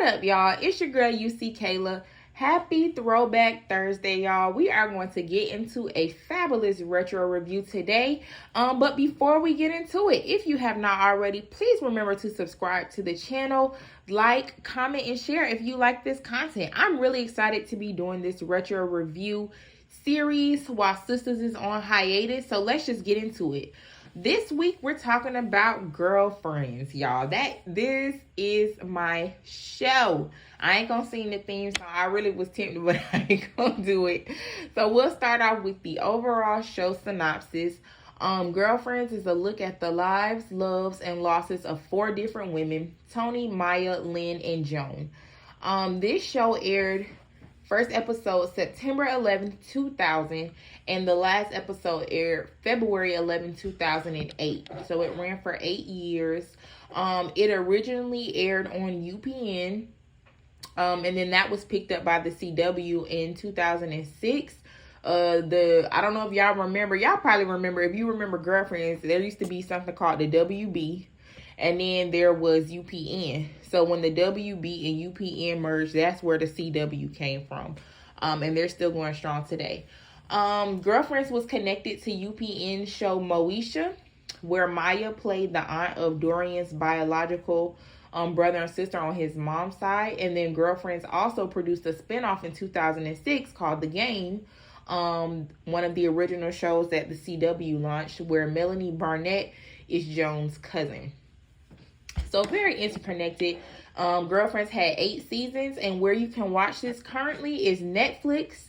What up, y'all? It's your girl, YouSeeKayla. Happy Throwback Thursday, y'all. We are going to get into a fabulous retro review today. But before we get into it, if you have not already, please remember to subscribe to the channel, like, comment, and share if you like this content. I'm really excited to be doing this retro review series while Sisters is on hiatus. So let's just get into it. This week, we're talking about girlfriends, y'all. This is my show. I ain't gonna sing the theme song. I really was tempted, but I ain't gonna do it. So we'll start off with the overall show synopsis. Girlfriends is a look at the lives, loves, and losses of 4 different women: Toni, Maya, Lynn, and Joan. This show aired first episode September 11th, 2000, and the last episode aired February 11th, 2008. So it ran for 8 years. It originally aired on UPN, and then that was picked up by the CW in 2006. I don't know if y'all remember. Y'all probably remember. If you remember Girlfriends, there used to be something called the WB, and then there was UPN. So when the WB and UPN merged, that's where the CW came from. And they're still going strong today. Girlfriends was connected to UPN show Moesha, where Maya played the aunt of Dorian's biological brother and sister on his mom's side. And then Girlfriends also produced a spinoff in 2006 called The Game, one of the original shows that the CW launched, where Melanie Barnett is Joan's cousin. So very interconnected. Girlfriends had 8 seasons, and where you can watch this currently is Netflix,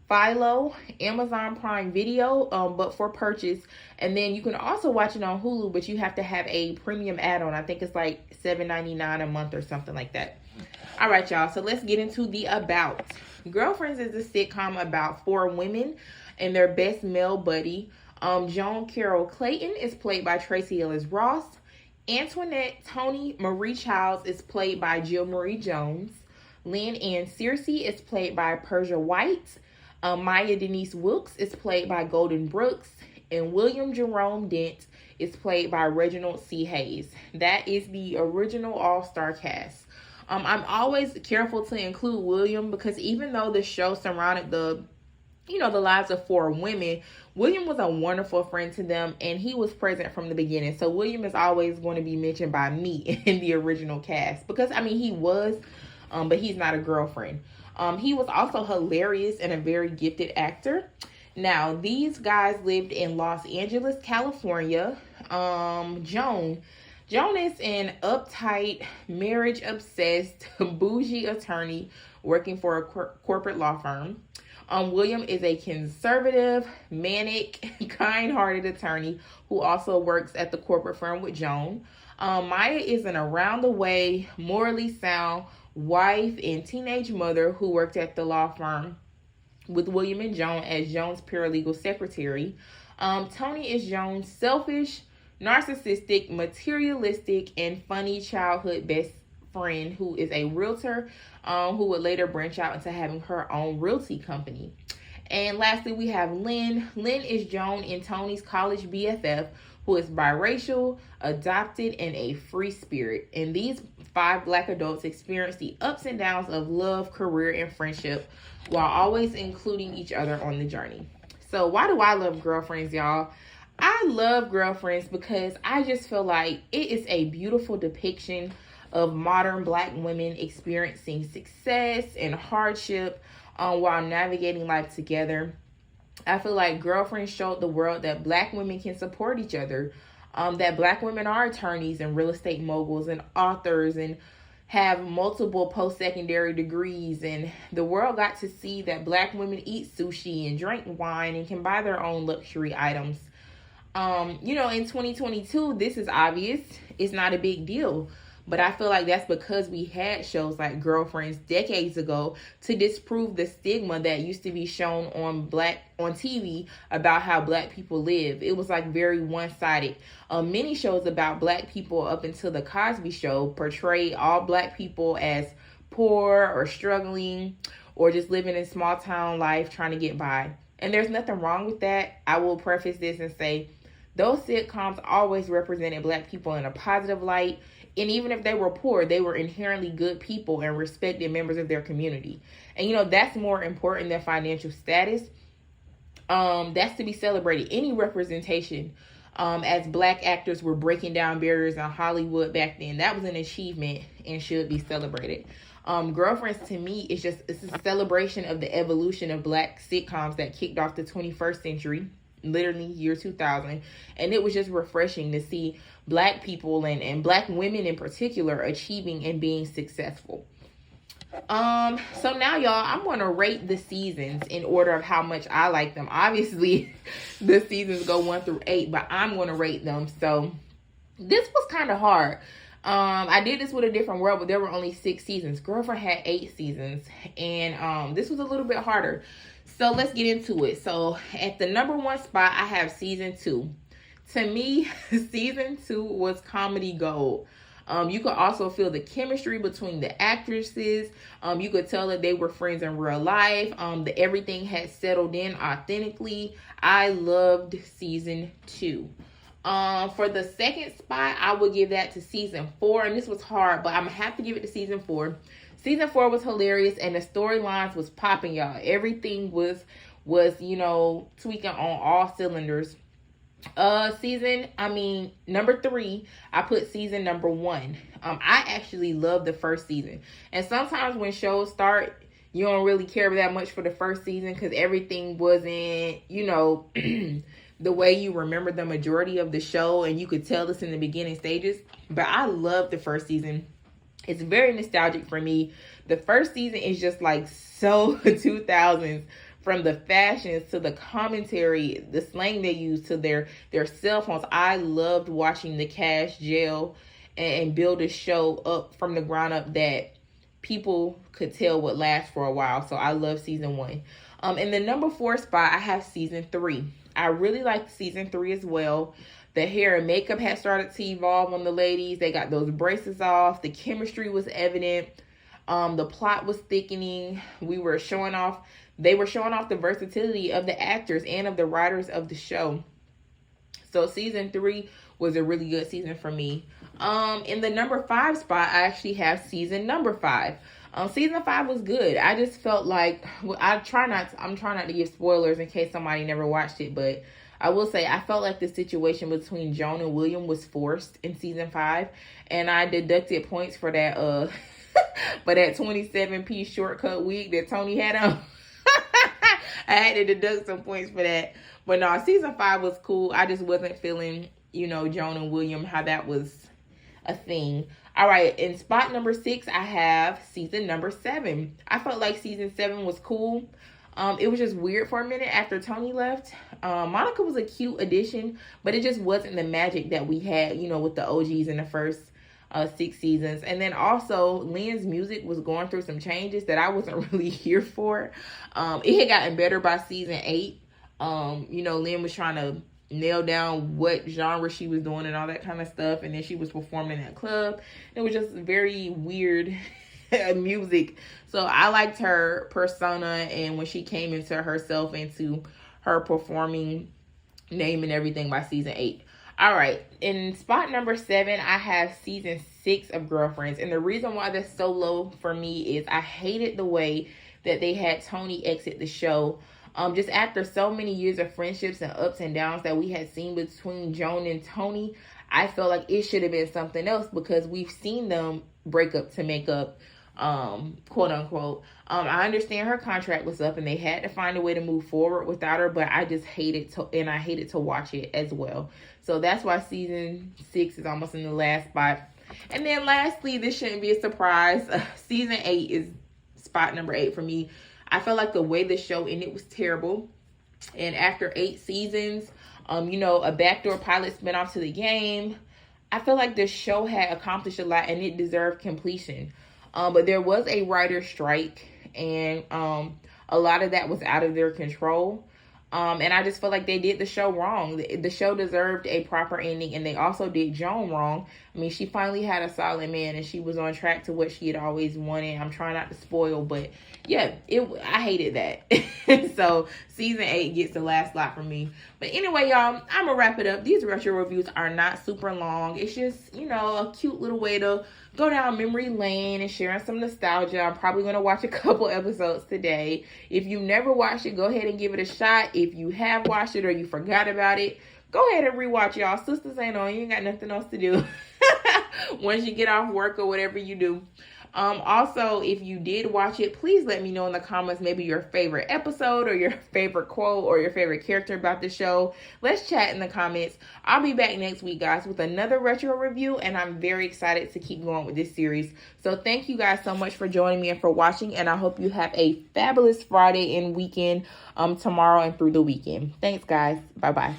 Philo, Amazon Prime Video, but for purchase. And then you can also watch it on Hulu, but you have to have a premium add-on. I think it's like $7.99 a month or something like that. All right, y'all. So let's get into the about. Girlfriends is a sitcom about 4 women and their best male buddy. Joan Carol Clayton is played by Tracy Ellis Ross. Antoinette Toni Marie Childs is played by Jill Marie Jones. Lynn Ann Searcy is played by Persia White. Maya Denise Wilkes is played by Golden Brooks. And William Jerome Dent is played by Reginald C. Hayes. That is the original all-star cast. I'm always careful to include William because even though the show surrounded the lives of 4 women, William was a wonderful friend to them, and he was present from the beginning. So William is always going to be mentioned by me in the original cast because, he was, but he's not a girlfriend. He was also hilarious and a very gifted actor. Now, these guys lived in Los Angeles, California. Joan is an uptight, marriage-obsessed, bougie attorney working for a corporate law firm. William is a conservative, manic, kind-hearted attorney who also works at the corporate firm with Joan. Maya is an around-the-way, morally sound wife and teenage mother who worked at the law firm with William and Joan as Joan's paralegal secretary. Toni is Joan's selfish, narcissistic, materialistic, and funny childhood best friend who is a realtor who would later branch out into having her own realty company. And lastly, we have Lynn. Lynn is Joan and Toni's college BFF who is biracial, adopted, and a free spirit. And these 5 Black adults experience the ups and downs of love, career, and friendship while always including each other on the journey. So why do I love Girlfriends, y'all? I love Girlfriends because I just feel like it is a beautiful depiction of modern Black women experiencing success and hardship while navigating life together. I feel like Girlfriends showed the world that Black women can support each other, that Black women are attorneys and real estate moguls and authors and have multiple post-secondary degrees, and the world got to see that Black women eat sushi and drink wine and can buy their own luxury items. In 2022, this is obvious. It's not a big deal. But I feel like that's because we had shows like Girlfriends decades ago to disprove the stigma that used to be shown on TV about how Black people live. It was like very one-sided. Many shows about Black people up until the Cosby Show portrayed all Black people as poor or struggling or just living in small town life trying to get by. And there's nothing wrong with that. I will preface this and say those sitcoms always represented Black people in a positive light And even if they were poor, they were inherently good people and respected members of their community. And, you know, that's more important than financial status. That's to be celebrated. Any representation, as Black actors were breaking down barriers in Hollywood back then, that was an achievement and should be celebrated. Girlfriends, to me, it's a celebration of the evolution of Black sitcoms that kicked off the 21st century, literally year 2000. And it was just refreshing to see Black people and Black women in particular achieving and being successful. So now, y'all, I'm going to rate the seasons in order of how much I like them. Obviously, the seasons go 1 through 8, but I'm going to rate them. So this was kind of hard. I did this with A Different World, but there were only 6 seasons. Girlfriend had 8 seasons, and this was a little bit harder. So let's get into it. So at the number 1 spot, I have season 2. To me, season 2 was comedy gold. You could also feel the chemistry between the actresses. You could tell that they were friends in real life. That everything had settled in authentically. I loved season 2. For the second spot, I would give that to season 4. And this was hard, but I'm going to have to give it to season 4. Season 4 was hilarious, and the storylines was popping, y'all. Everything was, you know, tweaking on all cylinders. Number 3, I put season number 1. I actually love the first season. And sometimes when shows start, you don't really care that much for the first season because everything wasn't, you know, the way you remember the majority of the show, and you could tell this in the beginning stages. But I love the first season. It's very nostalgic for me. The first season is just like so 2000s. From the fashions to the commentary, the slang they use, to their cell phones. I loved watching the cast gel and build a show up from the ground up that people could tell would last for a while. So I love season 1. In the number 4 spot, I have season 3. I really liked season 3 as well. The hair and makeup had started to evolve on the ladies. They got those braces off. The chemistry was evident. The plot was thickening. They were showing off the versatility of the actors and of the writers of the show. So season 3 was a really good season for me. In the number 5 spot, I actually have season number 5. Season 5 was good. I just felt like, I'm trying not to give spoilers in case somebody never watched it, but I will say I felt like the situation between Joan and William was forced in season 5, and I deducted points for that for that 27-piece shortcut wig that Tony had on. I had to deduct some points for that. But no, season 5 was cool. I just wasn't feeling, you know, Joan and William, how that was a thing. All right, in spot number 6, I have season number 7. I felt like season 7 was cool. It was just weird for a minute after Tony left. Monica was a cute addition, but it just wasn't the magic that we had, you know, with the OGs in the first 6 seasons. And then also Lynn's music was going through some changes that I wasn't really here for. It had gotten better by season 8. You know, Lynn was trying to nail down what genre she was doing and all that kind of stuff, and then she was performing at club. It was just very weird music. So I liked her persona, and when she came into herself, into her performing name and everything by season 8. All right, in spot number 7, I have season 6 of Girlfriends. And the reason why that's so low for me is I hated the way that they had Tony exit the show. Just after so many years of friendships and ups and downs that we had seen between Joan and Tony, I felt like it should have been something else, because we've seen them break up to make up, quote unquote. I understand her contract was up and they had to find a way to move forward without her, but I just hated to watch it as well. So that's why season 6 is almost in the last spot. And then lastly, this shouldn't be a surprise, season 8 is spot number 8 for me. I felt like the way the show ended was terrible. And after 8 seasons, you know, a backdoor pilot spin off to the game, I feel like the show had accomplished a lot and it deserved completion. But there was a writer's strike, and a lot of that was out of their control. And I just felt like they did the show wrong. The show deserved a proper ending, and they also did Joan wrong. I mean, she finally had a solid man, and she was on track to what she had always wanted. I'm trying not to spoil, but yeah, I hated that. So season 8 gets the last lot for me. But anyway, y'all, I'm gonna wrap it up. These retro reviews are not super long. It's just, you know, a cute little way to go down memory lane and sharing some nostalgia. I'm probably gonna watch a couple episodes today. If you never watched it, go ahead and give it a shot. If you have watched it or you forgot about it, go ahead and rewatch, y'all. Sisters ain't on. You ain't got nothing else to do once you get off work or whatever you do. Also, if you did watch it, please let me know in the comments maybe your favorite episode or your favorite quote or your favorite character about the show. Let's chat in the comments. I'll be back next week, guys, with another retro review, and I'm very excited to keep going with this series. So thank you guys so much for joining me and for watching, and I hope you have a fabulous Friday and weekend tomorrow and through the weekend. Thanks, guys. Bye-bye.